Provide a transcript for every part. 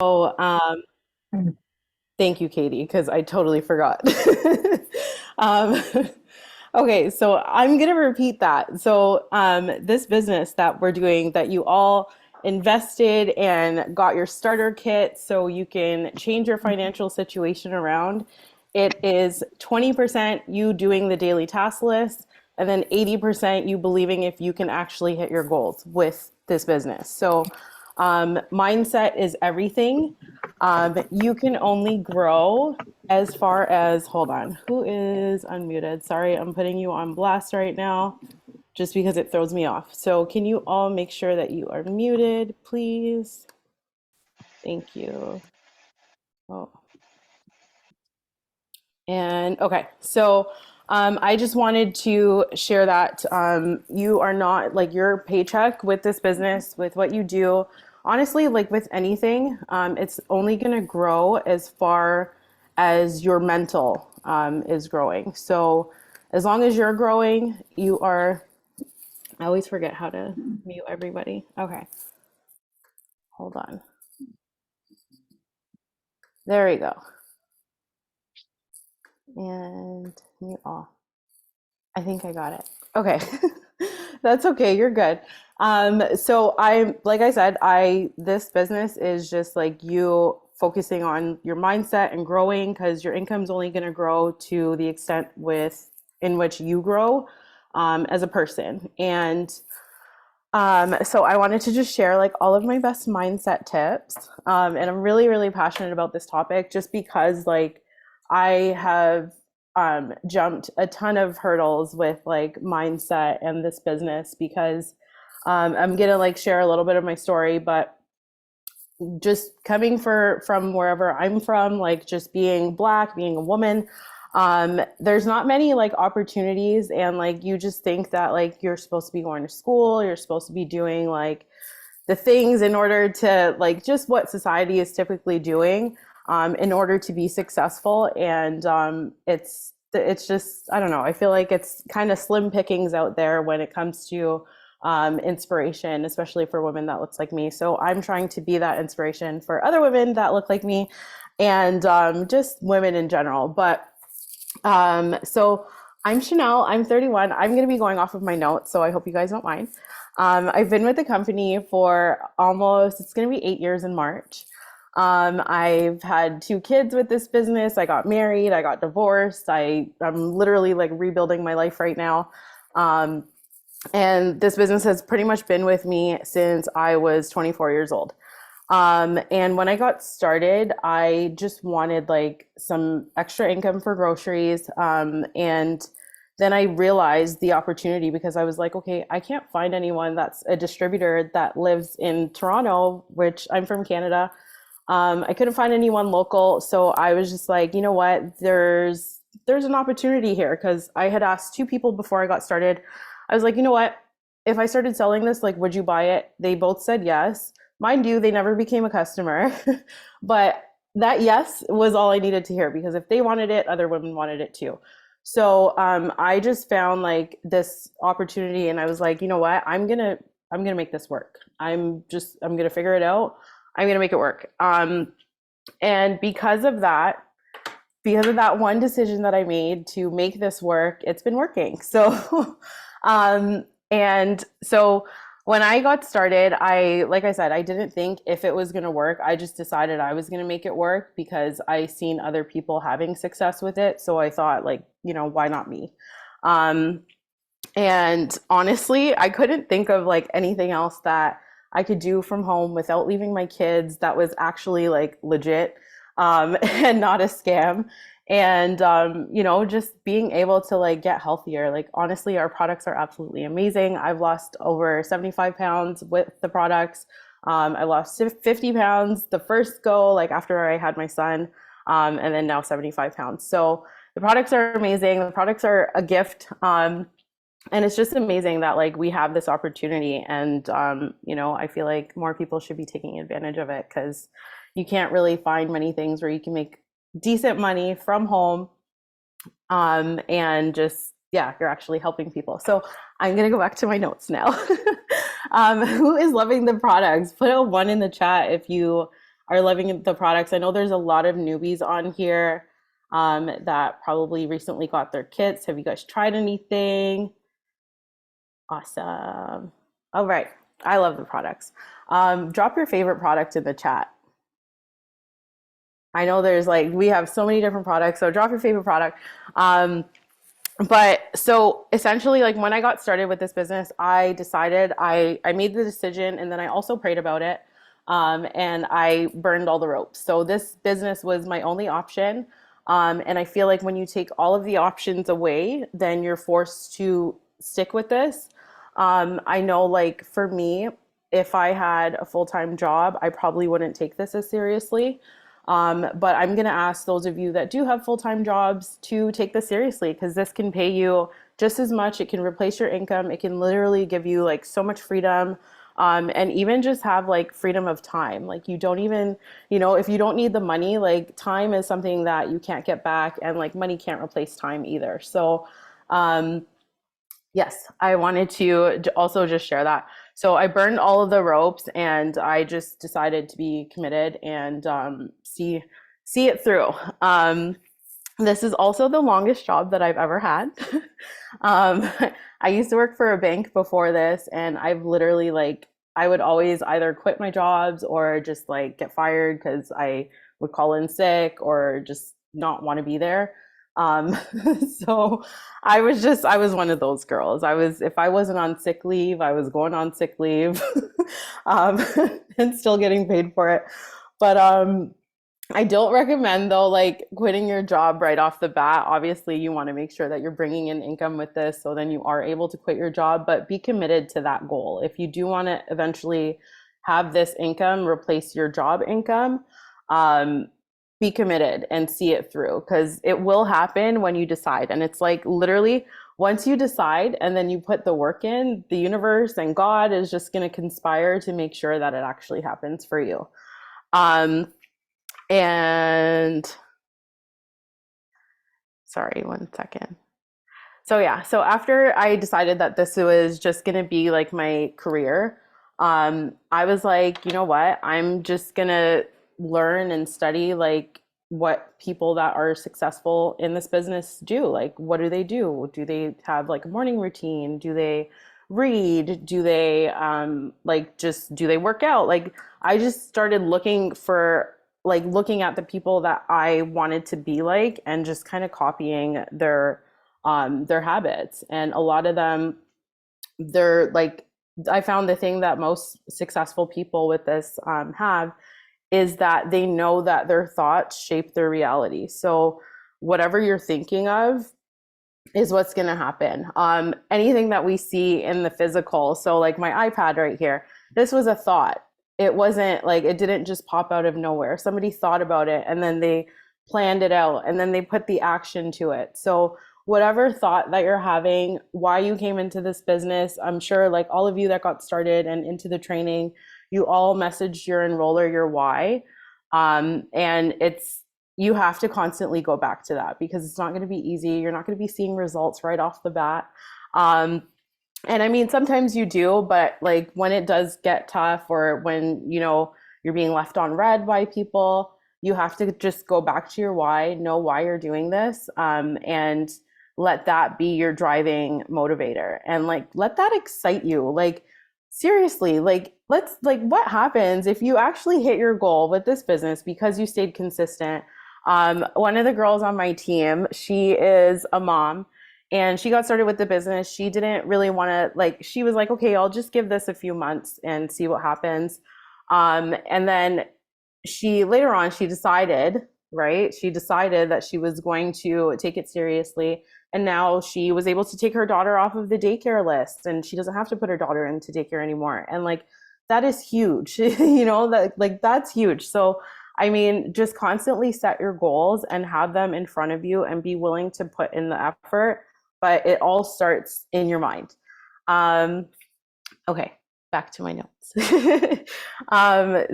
So, Mm. thank you, Katie, because I totally forgot. Um, okay, so I'm gonna repeat that. So, this business that we're doing that you all invested and got your starter kit so you can change your financial situation around, it is 20% you doing the daily task list, and then 80% you believing if you can actually hit your goals with this business. So, mindset is everything. You can only grow as far as, hold on, who is unmuted? Sorry, I'm putting you on blast right now just because it throws me off. So, can you all make sure that you are muted, please? Thank you. Oh, and okay, so I just wanted to share that you are not like your paycheck with this business, with what you do. Honestly, like with anything, it's only going to grow as far as your mental is growing. So as long as you're growing, you are. I always forget how to mute everybody. Okay, hold on. There we go. And mute all. I think I got it. Okay. That's okay. You're good. So like I said, this business is just like you focusing on your mindset and growing because your income's only going to grow to the extent in which you grow, as a person. And so I wanted to just share like all of my best mindset tips. And I'm really, really passionate about this topic just because like I have jumped a ton of hurdles with like mindset and this business because I'm gonna like share a little bit of my story, but just coming from wherever I'm from, like just being black, being a woman, there's not many like opportunities, and like you just think that like you're supposed to be going to school, you're supposed to be doing like the things in order to like just what society is typically doing in order to be successful, and it's just I don't know. I feel like it's kind of slim pickings out there when it comes to inspiration, especially for women that looks like me. So I'm trying to be that inspiration for other women that look like me, and just women in general. But so I'm Chanel. I'm 31. I'm going to be going off of my notes, so I hope you guys don't mind. I've been with the company for almost, it's going to be 8 years in March. I've had two kids with this business. I got married. I got divorced. I'm literally like rebuilding my life right now. Um, and this business has pretty much been with me since I was 24 years old. And when I got started, I just wanted like some extra income for groceries. And then I realized the opportunity because I was like, okay, I can't find anyone that's a distributor that lives in Toronto, which I'm from Canada. I couldn't find anyone local, so I was just like, you know what? There's an opportunity here because I had asked two people before I got started. I was like, you know what? If I started selling this, like, would you buy it? They both said yes. Mind you, they never became a customer, but that yes was all I needed to hear because if they wanted it, other women wanted it too. So I just found like this opportunity, and I was like, you know what? I'm gonna make this work. I'm gonna figure it out. I'm gonna make it work. And because of that one decision that I made to make this work, it's been working. So, and so when I got started, like I said, I didn't think if it was going to work. I just decided I was going to make it work because I seen other people having success with it. So I thought, like, why not me? Um, and honestly, I couldn't think of like anything else that I could do from home without leaving my kids that was actually like legit, and not a scam. And just being able to like get healthier. Like honestly, our products are absolutely amazing. I've lost over 75 pounds with the products. I lost 50 pounds the first go, like after I had my son, and then now 75 pounds. So the products are amazing. The products are a gift. And it's just amazing that like we have this opportunity, and I feel like more people should be taking advantage of it because you can't really find many things where you can make decent money from home, and just yeah, you're actually helping people. So I'm gonna go back to my notes now. Who is loving the products? Put a one in the chat if you are loving the products. I know there's a lot of newbies on here that probably recently got their kits. Have you guys tried anything? Awesome. All right. I love the products. Drop your favorite product in the chat. I know there's like, we have so many different products, so drop your favorite product. Um, but so essentially, like when I got started with this business, I decided I made the decision and then I also prayed about it. And I burned all the ropes. So this business was my only option. And I feel like when you take all of the options away, then you're forced to stick with this. I know, like for me, if I had a full-time job, I probably wouldn't take this as seriously. But I'm going to ask those of you that do have full-time jobs to take this seriously because this can pay you just as much. It can replace your income. It can literally give you like so much freedom. And even just have like freedom of time. Like you don't even, if you don't need the money, like time is something that you can't get back and like money can't replace time either. So, um, yes, I wanted to also just share that. So I burned all of the ropes and I just decided to be committed and see it through. This is also the longest job that I've ever had. um, I used to work for a bank before this, and I've literally like I would always either quit my jobs or just like get fired because I would call in sick or just not want to be there. Um, so I was one of those girls. If I wasn't on sick leave, I was going on sick leave, um, and still getting paid for it. But I don't recommend though, like quitting your job right off the bat. Obviously, you want to make sure that you're bringing in income with this so then you are able to quit your job, but be committed to that goal. If you do want to eventually have this income replace your job income, um, be committed and see it through because it will happen when you decide. And it's like literally once you decide and then you put the work in, the universe and God is just going to conspire to make sure that it actually happens for you. Um, and sorry, one second. So yeah, so after I decided that this was just gonna be like my career, I was like, you know what? I'm just gonna learn and study like what people that are successful in this business do. Like, what do they do? Do they have like a morning routine? Do they read? Do they like just do they work out? Like, I just started looking at the people that I wanted to be like and just kind of copying their habits. And a lot of them, they're like, I found the thing that most successful people with this have is that they know that their thoughts shape their reality. So whatever you're thinking of is what's going to happen. Anything that we see in the physical. So like my iPad right here, this was a thought. It wasn't like, it didn't just pop out of nowhere. Somebody thought about it and then they planned it out and then they put the action to it. So whatever thought that you're having, why you came into this business, I'm sure like all of you that got started and into the training, you all messaged your enroller your why. And you have to constantly go back to that because it's not going to be easy. You're not going to be seeing results right off the bat. Um, and I mean, sometimes you do, but like when it does get tough or when, you're being left on red by people, you have to just go back to your why, know why you're doing this, and let that be your driving motivator and like let that excite you. Like, seriously, what happens if you actually hit your goal with this business because you stayed consistent? One of the girls on my team, she is a mom and she got started with the business. She didn't really want to, like, she was like, okay, I'll just give this a few months and see what happens. And then later on, she decided, right? She decided that she was going to take it seriously. And now she was able to take her daughter off of the daycare list and she doesn't have to put her daughter into daycare anymore. And like, that is huge, that's huge. So, I mean, just constantly set your goals and have them in front of you and be willing to put in the effort. But it all starts in your mind. Okay, back to my notes.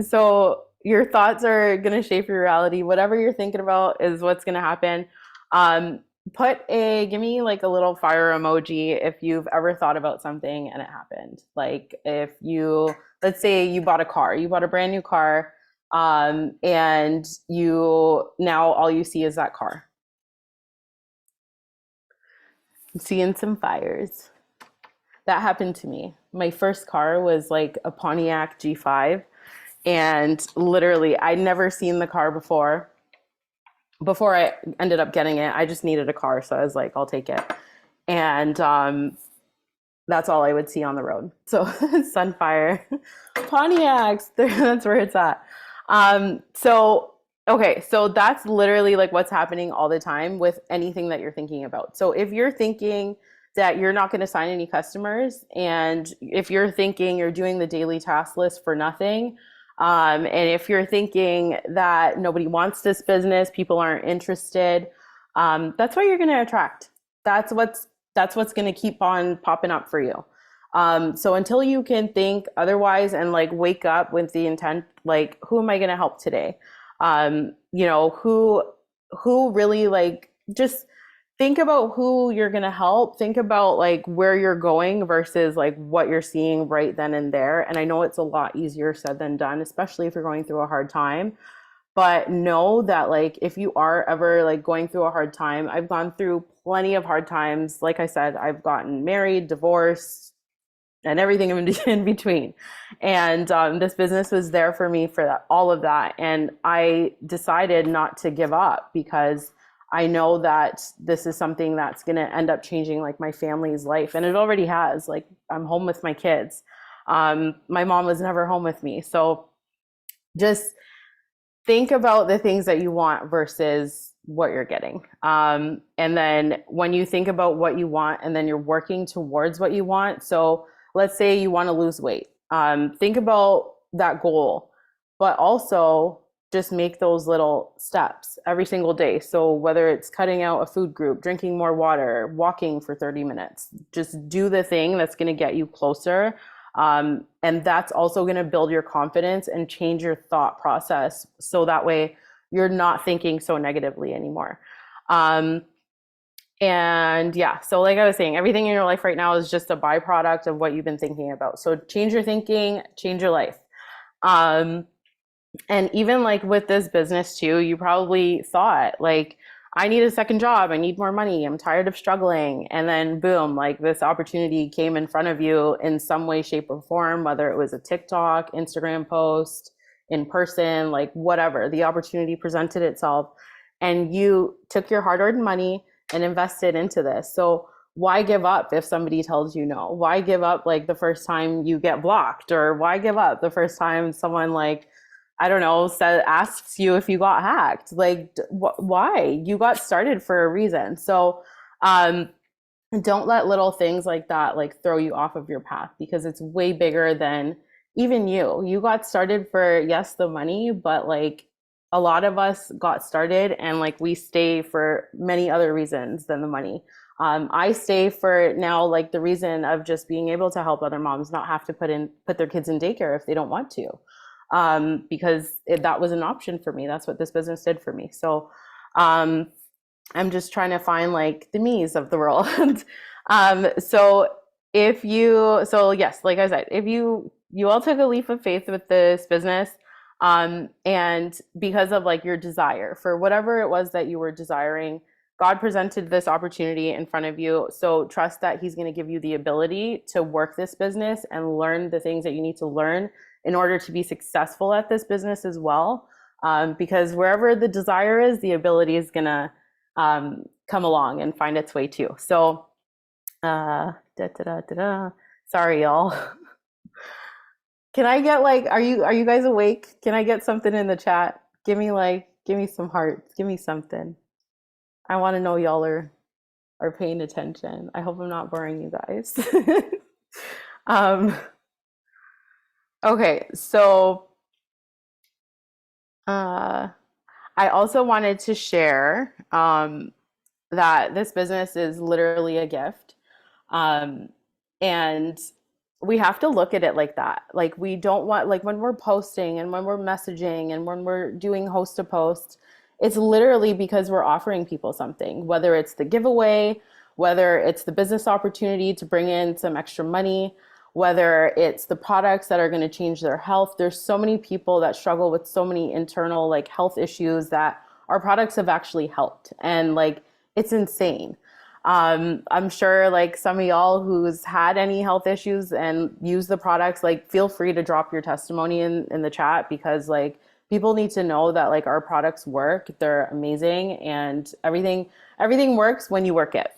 So your thoughts are going to shape your reality. Whatever you're thinking about is what's going to happen. Give me like a little fire emoji if you've ever thought about something and it happened. Like if let's say you bought a brand new car, and you now all you see is that car. I'm seeing some fires. That happened to me. My first car was like a Pontiac G5, and literally I'd never seen the car before. Before I ended up getting it, I just needed a car, so I was like, I'll take it. And that's all I would see on the road. So Sunfire, Pontiacs, that's where it's at. So okay, so that's literally like what's happening all the time with anything that you're thinking about. So if you're thinking that you're not going to sign any customers, and if you're thinking you're doing the daily task list for nothing, and if you're thinking that nobody wants this business, people aren't interested, that's what you're going to attract. That's what's that's what's going to keep on popping up for you. So until you can think otherwise and like wake up with the intent, like, who am I going to help today? Who really, like, just think about who you're going to help. Think about like where you're going versus like what you're seeing right then and there. And I know it's a lot easier said than done, especially if you're going through a hard time. But know that like if you are ever like going through a hard time, I've gone through plenty of hard times. Like I said, I've gotten married, divorced, and everything in between. And this business was there for me for that, all of that. And I decided not to give up because I know that this is something that's going to end up changing like my family's life. And it already has. Like, I'm home with my kids. My mom was never home with me. So just think about the things that you want versus what you're getting. And then when you think about what you want and then you're working towards what you want. So let's say you want to lose weight. Think about that goal, but also just make those little steps every single day. So whether it's cutting out a food group, drinking more water, walking for 30 minutes, just do the thing that's going to get you closer. And that's also going to build your confidence and change your thought process. So that way you're not thinking so negatively anymore. And yeah, so like I was saying, everything in your life right now is just a byproduct of what you've been thinking about. So change your thinking, change your life. And even like with this business too, you probably thought like, I need a second job. I need more money. I'm tired of struggling. And then boom, like this opportunity came in front of you in some way, shape, or form, whether it was a TikTok, Instagram post, in person, like whatever. The opportunity presented itself and you took your hard-earned money and invested into this. So why give up if somebody tells you no? Why give up like the first time you get blocked? Or why give up the first time someone like, I don't know, asks you if you got hacked? Like, why? You got started for a reason. So don't let little things like that like throw you off of your path, because it's way bigger than even you. You got started for, yes, the money, but like a lot of us got started and like we stay for many other reasons than the money. I stay for now like the reason of just being able to help other moms not have to put their kids in daycare if they don't want to, because that was an option for me. That's what this business did for me. So I'm just trying to find like the me's of the world. So yes, like I said, if you all took a leap of faith with this business, and because of like your desire for whatever it was that you were desiring, God presented this opportunity in front of you. So trust that he's going to give you the ability to work this business and learn the things that you need to learn in order to be successful at this business as well. Because wherever the desire is, the ability is going to come along and find its way too. So, sorry, y'all. Can I get like, are you guys awake? Can I get something in the chat? Give me some hearts. Give me something. I want to know y'all are paying attention. I hope I'm not boring you guys. Okay, so I also wanted to share that this business is literally a gift. And we have to look at it like that. Like, we don't want, like, when we're posting and when we're messaging and when we're doing host to post, it's literally because we're offering people something, whether it's the giveaway, whether it's the business opportunity to bring in some extra money, whether it's the products that are going to change their health. There's so many people that struggle with so many internal like health issues that our products have actually helped. And like it's insane. I'm sure like some of y'all who's had any health issues and use the products, like feel free to drop your testimony in the chat because like people need to know that like our products work. They're amazing and everything works when you work it.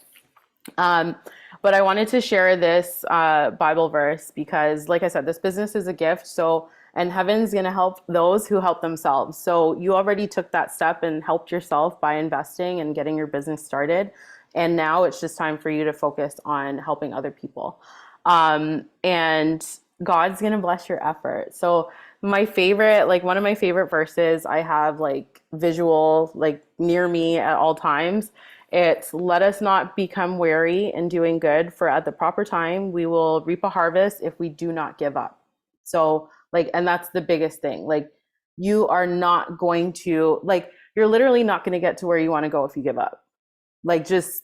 Um, but I wanted to share this Bible verse because, like I said, this business is a gift. So, and heaven's going to help those who help themselves. So, you already took that step and helped yourself by investing and getting your business started. And now it's just time for you to focus on helping other people. And God's going to bless your effort. So, my favorite, like one of my favorite verses, I have like visual, like near me at all times. It's let us not become weary in doing good, for at the proper time we will reap a harvest if we do not give up. So, like, and that's the biggest thing. Like, you are not going to, like, you're literally not going to get to where you want to go if you give up. Like, just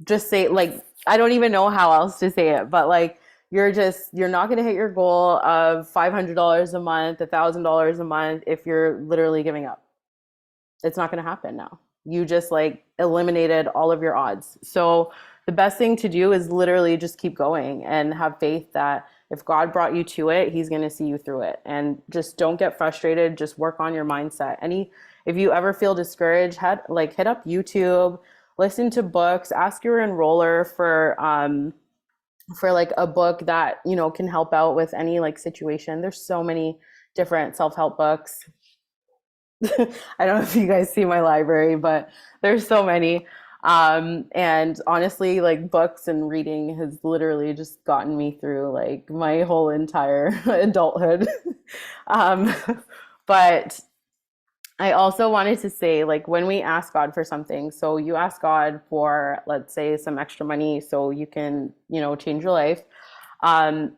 say, like, I don't even know how else to say it, but like, you're not going to hit your goal of $500 a month, $1,000 a month if you're literally giving up. It's not going to happen now. You just like eliminated all of your odds. So the best thing to do is literally just keep going and have faith that if God brought you to it, he's going to see you through it. And just don't get frustrated. Just work on your mindset. If you ever feel discouraged, hit up YouTube, listen to books, ask your enroller for like a book that, you know, can help out with any like situation. There's so many different self-help books. I don't know if you guys see my library, but there's so many. And honestly, like books and reading has literally just gotten me through like my whole entire adulthood. um, but I also wanted to say, like, when we ask God for something, so you ask God for, let's say, some extra money so you can, you know, change your life.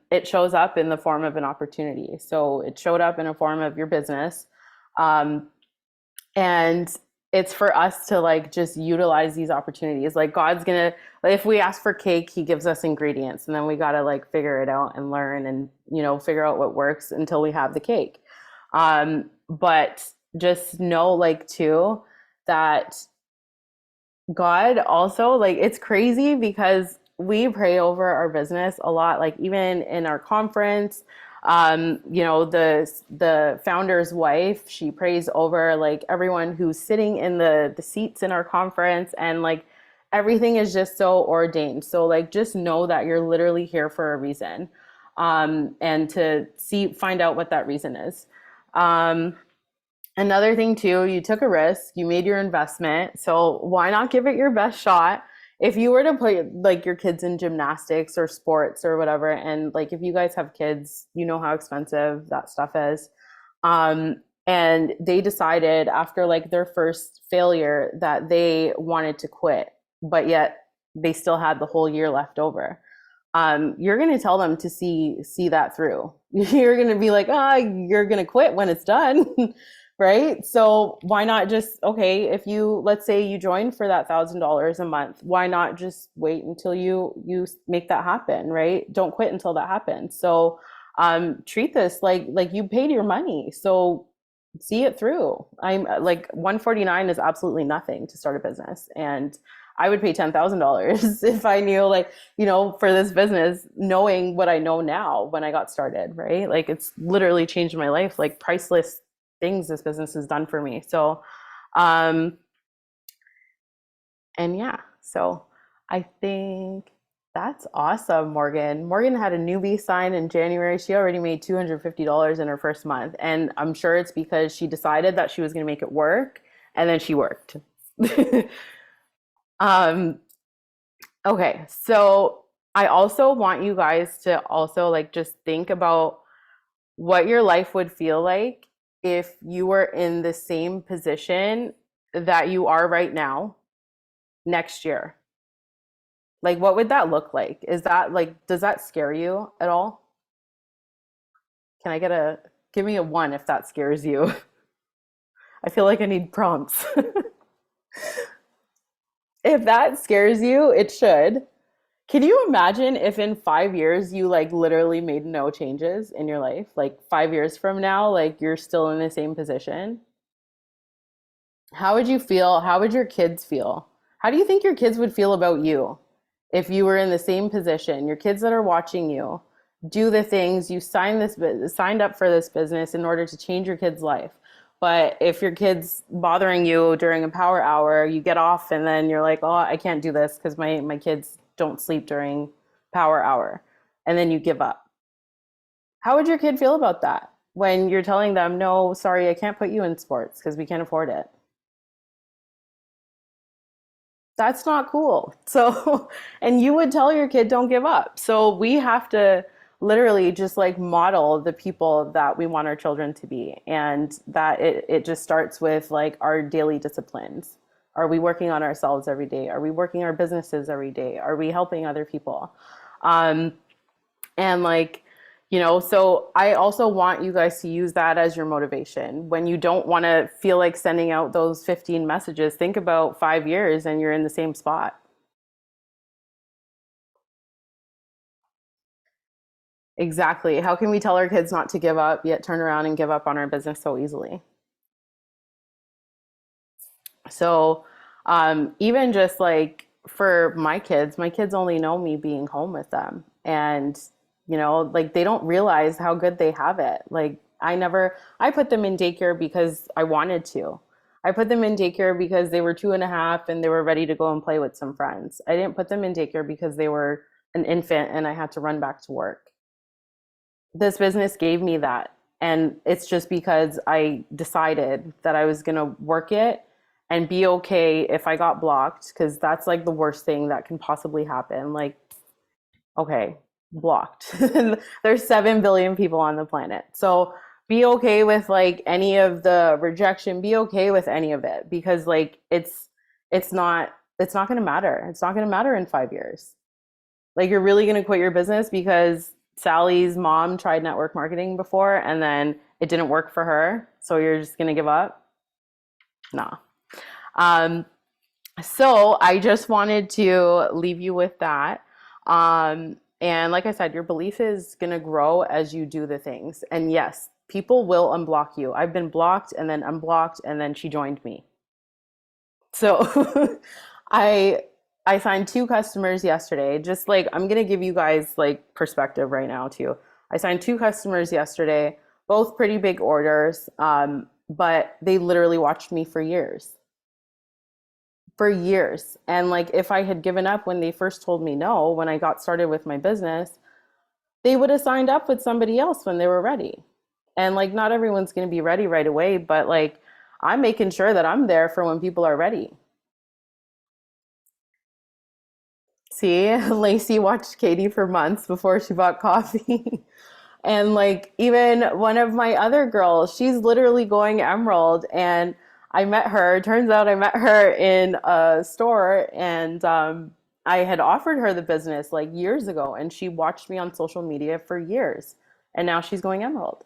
It shows up in the form of an opportunity. So it showed up in a form of your business. Um, and it's for us to like just utilize these opportunities. Like God's gonna, like, if we ask for cake, he gives us ingredients and then we gotta like figure it out and learn and, you know, figure out what works until we have the cake. But just know like too that God also, like, it's crazy because we pray over our business a lot, like even in our conference. You know, the founder's wife, she prays over like everyone who's sitting in the seats in our conference, and like everything is just so ordained. So like just know that you're literally here for a reason. And to find out what that reason is. Um, Another thing too, you took a risk, you made your investment, so why not give it your best shot? If you were to put like your kids in gymnastics or sports or whatever, and like if you guys have kids, you know how expensive that stuff is. And they decided after like their first failure that they wanted to quit, but yet they still had the whole year left over. You're going to tell them to see that through. You're going to be like, ah, you're going to quit when it's done. Right? So why not just, okay, if you, let's say you join for that $1,000 a month, why not just wait until you make that happen, right? Don't quit until that happens. So treat this like you paid your money. So see it through. I'm like 149 is absolutely nothing to start a business. And I would pay $10,000 if I knew, like, you know, for this business, knowing what I know now when I got started, right? Like it's literally changed my life, like priceless things this business has done for me. So, um, and yeah, so I think that's awesome, Morgan. Morgan had a newbie sign in January. She already made $250 in her first month. And I'm sure it's because she decided that she was going to make it work and then she worked. um, okay, so I also want you guys to also like just think about what your life would feel like if you were in the same position that you are right now next year. Like, what would that look like? Is that like, does that scare you at all? Can I give me a one if that scares you? I feel like I need prompts. If that scares you, it should. Can you imagine if in 5 years you like literally made no changes in your life? Like 5 years from now, like you're still in the same position? How would you feel? How would your kids feel? How do you think your kids would feel about you if you were in the same position? Your kids that are watching you do the things you signed up for this business in order to change your kid's life. But if your kid's bothering you during a power hour, you get off and then you're like, "Oh, I can't do this because my kids don't sleep during power hour." And then you give up. How would your kid feel about that when you're telling them, "No, sorry, I can't put you in sports because we can't afford it." That's not cool. So, and you would tell your kid, don't give up. So we have to literally just like model the people that we want our children to be. And that it just starts with like our daily disciplines. Are we working on ourselves every day? Are we working our businesses every day? Are we helping other people? Um, and like, so I also want you guys to use that as your motivation. When you don't want to feel like sending out those 15 messages, think about 5 years and you're in the same spot. Exactly. How can we tell our kids not to give up, yet turn around and give up on our business so easily? So, even just like for my kids only know me being home with them. And, like they don't realize how good they have it. Like, I put them in daycare because I wanted to. I put them in daycare because they were 2.5 and they were ready to go and play with some friends. I didn't put them in daycare because they were an infant and I had to run back to work. This business gave me that. And it's just because I decided that I was going to work it and be okay if I got blocked, because that's like the worst thing that can possibly happen. Like, okay, blocked. There's 7 billion people on the planet. So be okay with like any of the rejection, be okay with any of it because like it's not it's not going to matter. It's not going to matter in 5 years. Like you're really going to quit your business because Sally's mom tried network marketing before and then it didn't work for her. So you're just going to give up? Nah. Um, so I just wanted to leave you with that. And like I said, your belief is going to grow as you do the things. And yes, people will unblock you. I've been blocked and then unblocked, and then she joined me. So I I signed two customers yesterday. Just like I'm gonna give you guys like perspective right now too. I signed two customers yesterday, both pretty big orders, but they literally watched me for years. And like if I had given up when they first told me no, when I got started with my business, they would have signed up with somebody else when they were ready. And like not everyone's gonna be ready right away, but like I'm making sure that I'm there for when people are ready. See, Lacey watched Katie for months before she bought coffee. And like even one of my other girls, she's literally going Emerald and I met her. Turns out I met her in a store and I had offered her the business like years ago and she watched me on social media for years. And now she's going Emerald.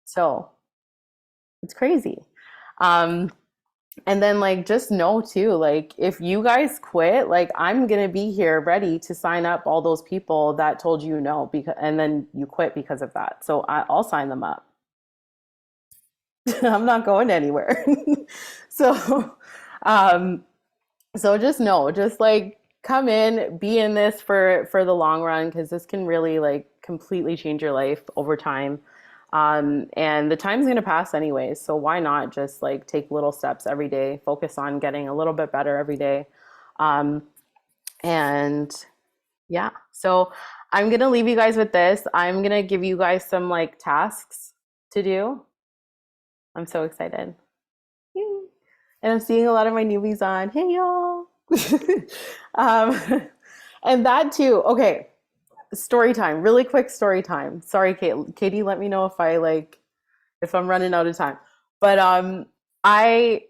So it's crazy. Um, and then like just know too, like if you guys quit, like I'm gonna be here ready to sign up all those people that told you no because and then you quit because of that. So I'll sign them up. I'm not going anywhere. So um so just know, just like come in, be in this for the long run because this can really like completely change your life over time. And the time's gonna pass anyways, so why not just like take little steps every day, focus on getting a little bit better every day. Um, and yeah, so I'm gonna leave you guys with this. I'm gonna give you guys some like tasks to do. I'm so excited. Yay. And I'm seeing a lot of my newbies on. Hey y'all. um, and that too. Okay, story time. Really quick story time. Sorry, Katie. Let me know if I'm running out of time. But I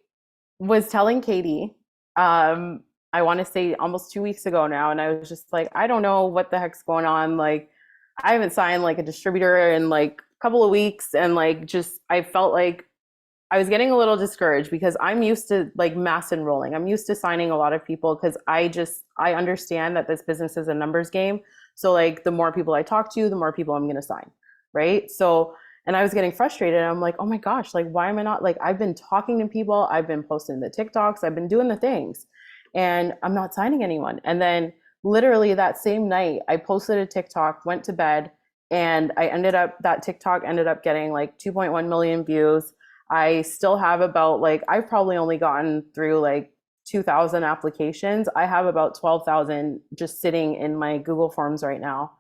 was telling Katie, I want to say almost 2 weeks ago now, and I was just like, I don't know what the heck's going on. Like, I haven't signed like a distributor in like a couple of weeks, and like just I felt like I was getting a little discouraged because I'm used to like mass enrolling. I'm used to signing a lot of people because I understand that this business is a numbers game. So like the more people I talk to, the more people I'm going to sign, right? So and I was getting frustrated. I'm like, "Oh my gosh, like why am I not like I've been talking to people, I've been posting the TikToks, I've been doing the things and I'm not signing anyone." And then literally that same night, I posted a TikTok, went to bed, and I ended up that TikTok ended up getting like 2.1 million views. I still have about like I've probably only gotten through like 2,000 applications. I have about 12,000 just sitting in my Google Forms right now.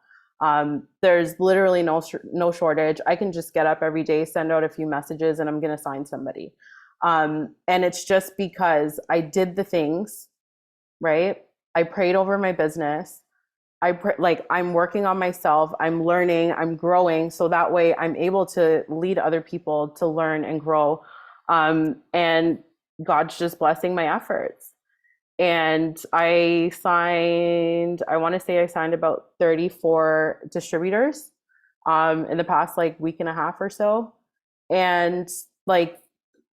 There's literally no shortage. I can just get up every day, send out a few messages, and I'm gonna sign somebody. And it's just because I did the things right. I prayed over my business. Like I'm working on myself, I'm learning, I'm growing, so that way I'm able to lead other people to learn and grow. And God's just blessing my efforts. And I want to say I signed about 34 distributors in the past like week and a half or so. And like,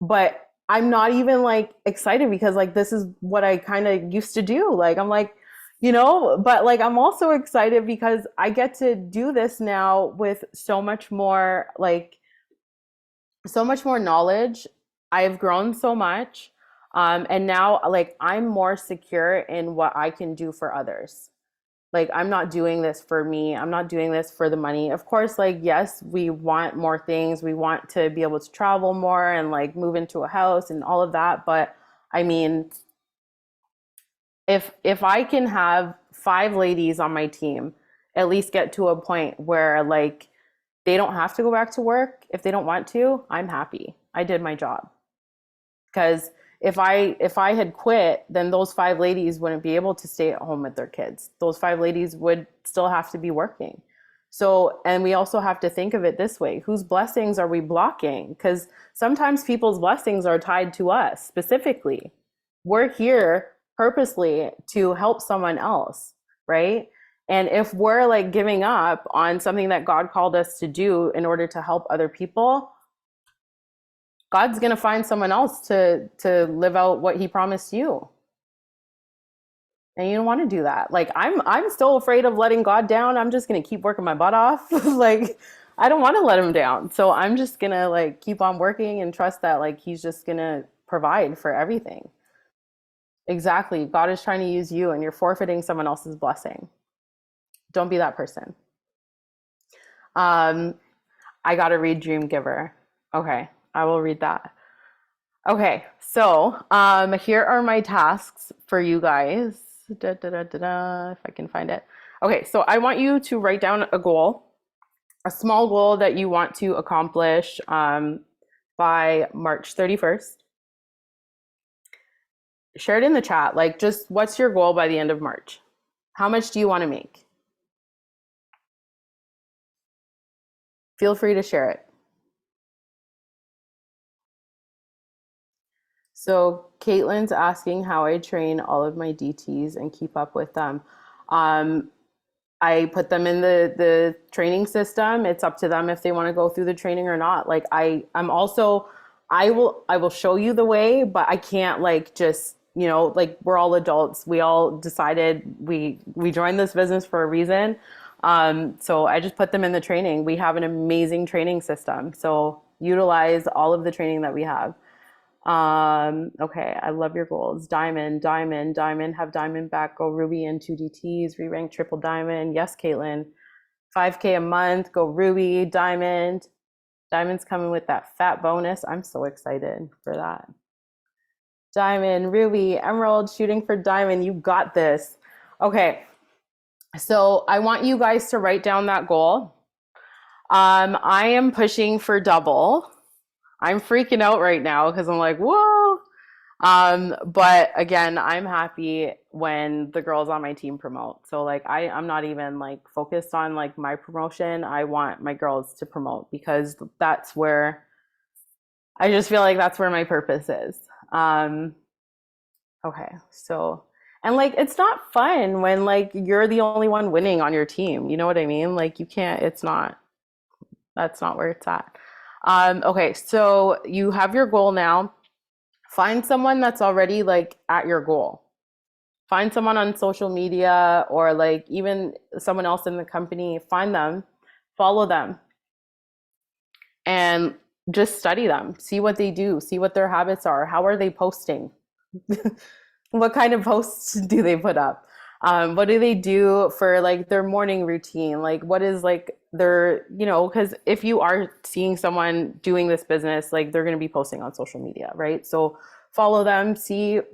but I'm not even like excited because like this is what I kind of used to do. Like, I'm like, but like I'm also excited because I get to do this now with so much more knowledge. I've grown so much. And now like I'm more secure in what I can do for others. Like I'm not doing this for me. I'm not doing this for the money. Of course, like yes, we want more things. We want to be able to travel more and like move into a house and all of that. But I mean, if I can have five ladies on my team at least get to a point where like they don't have to go back to work if they don't want to, I'm happy. I did my job. Because if I had quit, then those five ladies wouldn't be able to stay at home with their kids. Those five ladies would still have to be working. So, and we also have to think of it this way: whose blessings are we blocking? Because sometimes people's blessings are tied to us specifically. We're here purposely to help someone else, right? And if we're like giving up on something that God called us to do in order to help other people, God's going to find someone else to live out what he promised you. And you don't want to do that. Like I'm still afraid of letting God down. I'm just going to keep working my butt off. Like I don't want to let him down. So I'm just going to like keep on working and trust that like he's just going to provide for everything. Exactly. God is trying to use you and you're forfeiting someone else's blessing. Don't be that person. Um I got to read Dream Giver. Okay, I will read that. Okay, so here are my tasks for you guys. Da, da, da, da, da, if I can find it. Okay, so I want you to write down a goal, a small goal that you want to accomplish by March 31st. Share it in the chat. Like, just what's your goal by the end of March? How much do you want to make? Feel free to share it. So Caitlin's asking how I train all of my DTs and keep up with them. Um, I put them in the training system. It's up to them if they want to go through the training or not. Like I'm also I will show you the way, but I can't like just, like we're all adults. We all decided we joined this business for a reason. So I just put them in the training. We have an amazing training system. So utilize all of the training that we have. Okay, I love your goals. Diamond, diamond, diamond, have diamond back, go ruby and two DTs, re-rank triple diamond. Yes, Caitlin. 5K a month, go ruby, diamond. Diamond's coming with that fat bonus. I'm so excited for that. Diamond, ruby, emerald, shooting for diamond. You got this. Okay, so I want you guys to write down that goal. I am pushing for double. I'm freaking out right now because I'm like, whoa. But again, I'm happy when the girls on my team promote. So like I'm not even like focused on like my promotion. I want my girls to promote because that's where I just feel like that's where my purpose is. Um, okay, so and like it's not fun when like you're the only one winning on your team. You know what I mean? Like you can't, it's not, that's not where it's at. Okay, so you have your goal now. Find someone that's already like at your goal. Find someone on social media or like even someone else in the company. Find them, follow them, and just study them. See what they do, see what their habits are. How are they posting? What kind of posts do they put up? What do they do for like their morning routine? Like, what is like their, because if you are seeing someone doing this business, like they're going to be posting on social media, right? So follow them,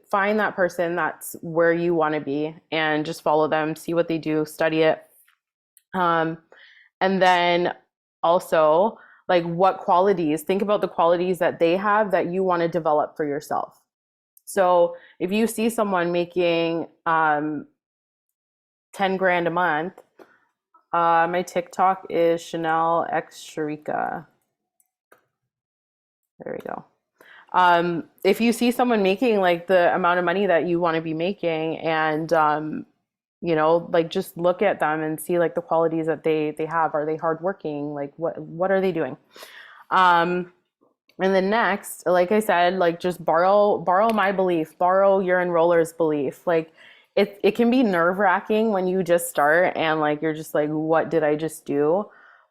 find that person that's where you want to be and just follow them, see what they do, study it. Um, and then also, like, what qualities, think about the qualities that they have that you want to develop for yourself. So if you see someone making 10 grand a month, my TikTok is Chanel X Sharika. There we go. If you see someone making like the amount of money that you want to be making and like just look at them and see like the qualities that they have. Are they hardworking? Like what are they doing? Um, And then next, like I said, like just borrow my belief, borrow your enroller's belief. Like it can be nerve-wracking when you just start and like you're just like, what did I just do?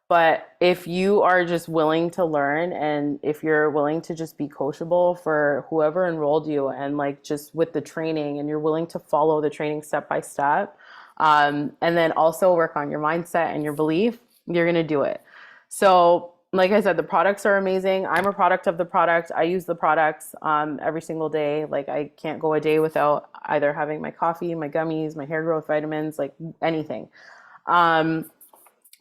But if you are just willing to learn and if you're willing to just be coachable for whoever enrolled you and like just with the training and you're willing to follow the training step by step, and then also work on your mindset and your belief, you're gonna do it. So like I said, the products are amazing. I'm a product of the product. I use the products every single day. Like I can't go a day without either having my coffee, my gummies, my hair growth vitamins, like anything. Um,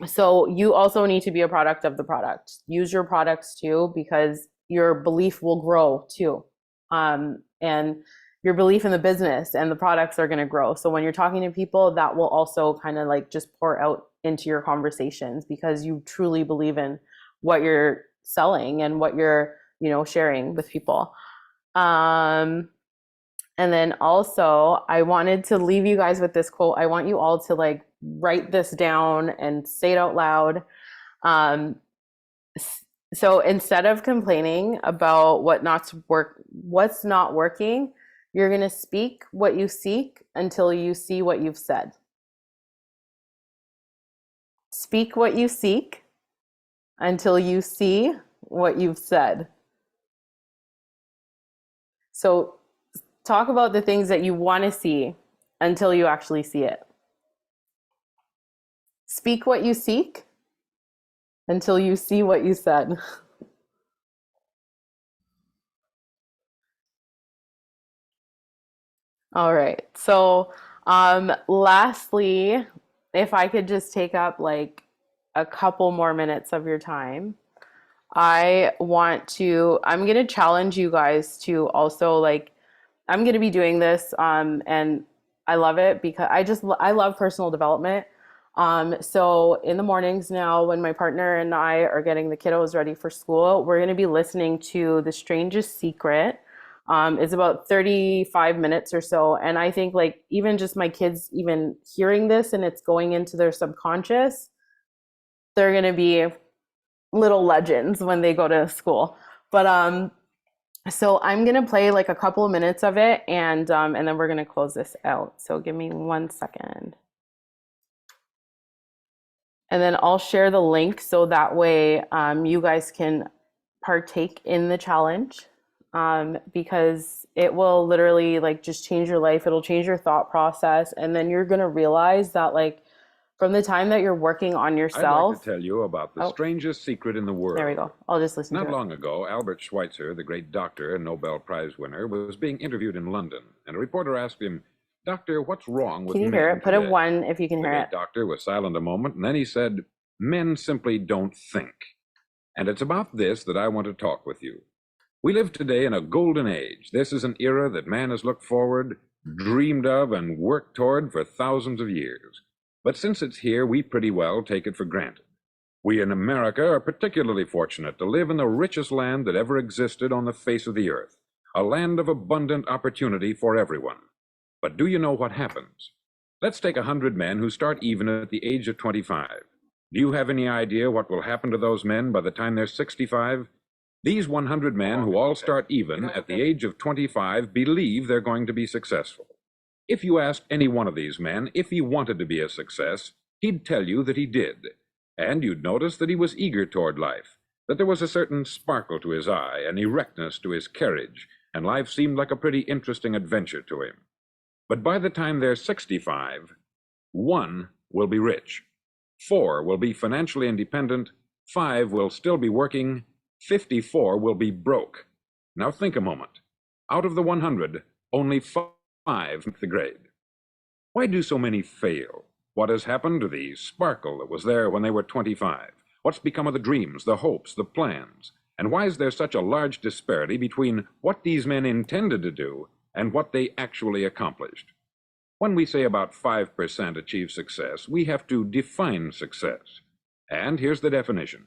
so you also need to be a product of the product. Use your products too, because your belief will grow too. And your belief in the business and the products are going to grow. So when you're talking to people, that will also kind of like just pour out into your conversations because you truly believe in what you're selling and what you're, sharing with people. Um, and then also, I wanted to leave you guys with this quote. I want you all to like write this down and say it out loud. Um, so instead of complaining about what's not working, you're going to speak what you seek until you see what you've said. Speak what you seek until you see what you've said. So talk about the things that you want to see until you actually see it. Speak what you seek until you see what you said. All right. So, lastly, if I could just take up like a couple more minutes of your time, I'm going to challenge you guys to also like, I'm going to be doing this, and I love it because I love personal development. So in the mornings now, when my partner and I are getting the kiddos ready for school, we're going to be listening to The Strangest Secret. It's about 35 minutes or so. And I think like even just my kids even hearing this and it's going into their subconscious, they're going to be little legends when they go to school. But so I'm gonna play like a couple of minutes of it and then we're gonna close this out. So give me 1 second. And then I'll share the link so that way you guys can partake in the challenge, because it will literally like just change your life. It'll change your thought process. And then you're going to realize that like from the time that you're working on I'd like to yourself. tell you about the Oh, strangest secret in the there we world. go. I'll just listen Not to it. long ago, Albert Schweitzer, the great doctor and Nobel Prize winner, was being interviewed in London, and a reporter asked him, "Doctor, what's wrong with Can you hear men it? Put a today?" one if you can The hear it. great doctor was silent a moment, and then he said, "Men simply don't think." And it's about this that I want to talk with you. We live today in a golden age. This is an era that man has looked forward, dreamed of, and worked toward for thousands of years. But since it's here, we pretty well take it for granted. We in America are particularly fortunate to live in the richest land that ever existed on the face of the earth, a land of abundant opportunity for everyone. But do you know what happens? Let's take 100 men who start even at the age of 25. Do you have any idea what will happen to those men by the time they're 65? These 100 men who all start even at the age of 25 believe they're going to be successful. If you asked any one of these men if he wanted to be a success, he'd tell you that he did. And you'd notice that he was eager toward life, that there was a certain sparkle to his eye, an erectness to his carriage, and life seemed like a pretty interesting adventure to him. But by the time they're 65, 1 will be rich, 4 will be financially independent, 5 will still be working, 54 will be broke. Now think a moment. Out of the 100, only 5 make the grade. Why do so many fail? What has happened to the sparkle that was there when they were 25? What's become of the dreams, the hopes, the plans? And why is there such a large disparity between what these men intended to do and what they actually accomplished? When we say about 5% achieve success, we have to define success. And here's the definition.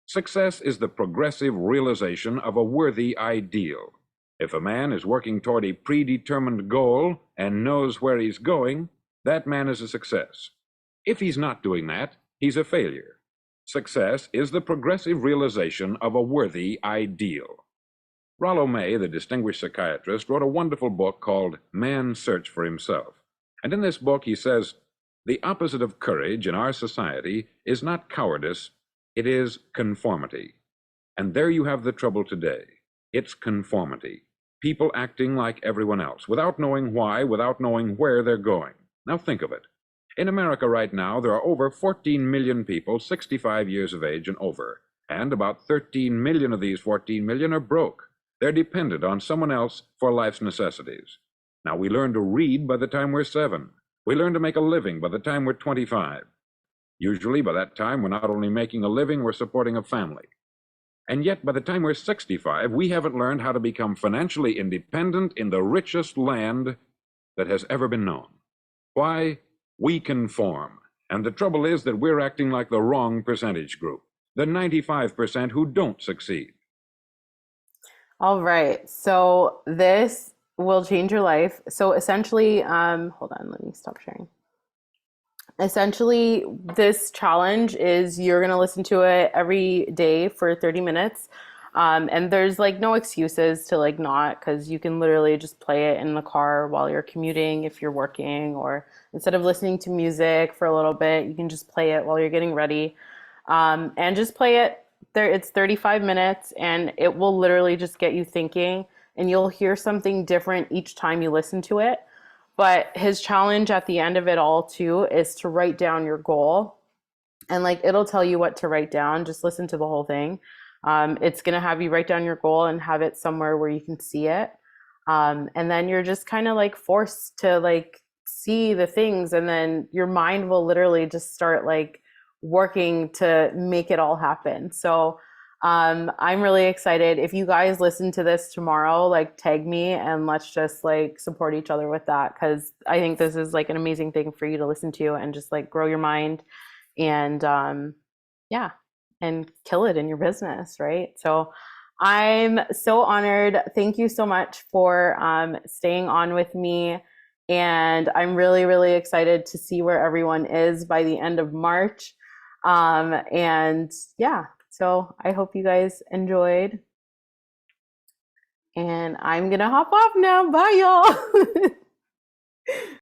Success is the progressive realization of a worthy ideal. If a man is working toward a predetermined goal and knows where he's going, that man is a success. If he's not doing that, he's a failure. Success is the progressive realization of a worthy ideal. Rollo May, the distinguished psychiatrist, wrote a wonderful book called Man's Search for Himself. And in this book he says, the opposite of courage in our society is not cowardice, it is conformity. And there you have the trouble today. It's conformity. People acting like everyone else, without knowing why, without knowing where they're going. Now think of it. In America right now, there are over 14 million people 65 years of age and over, and about 13 million of these 14 million are broke. They're dependent on someone else for life's necessities. Now, we learn to read by the time we're 7. We learn to make a living by the time we're 25. Usually, by that time, we're not only making a living, we're supporting a family. And yet, by the time we're 65, we haven't learned how to become financially independent in the richest land that has ever been known. Why? We conform. And the trouble is that we're acting like the wrong percentage group, the 95% who don't succeed. All right. So this will change your life. So essentially, hold on, let me stop sharing. Essentially, this challenge is you're going to listen to it every day for 30 minutes. And there's like no excuses to like not, because you can literally just play it in the car while you're commuting if you're working, or instead of listening to music for a little bit, you can just play it while you're getting ready. And just play it there. It's 35 minutes and it will literally just get you thinking, and you'll hear something different each time you listen to it. But his challenge at the end of it all too is to write down your goal, and like it'll tell you what to write down. Just listen to the whole thing. It's gonna have you write down your goal and have it somewhere where you can see it. And then you're just kind of like forced to like see the things, and then your mind will literally just start like working to make it all happen. So I'm really excited. If you guys listen to this tomorrow, like tag me and let's just like support each other with that, because I think this is like an amazing thing for you to listen to and just like grow your mind and yeah, and kill it in your business, right? So I'm so honored. Thank you so much for staying on with me. And I'm really, really excited to see where everyone is by the end of March. And yeah, so I hope you guys enjoyed. And I'm going to hop off now. Bye, y'all.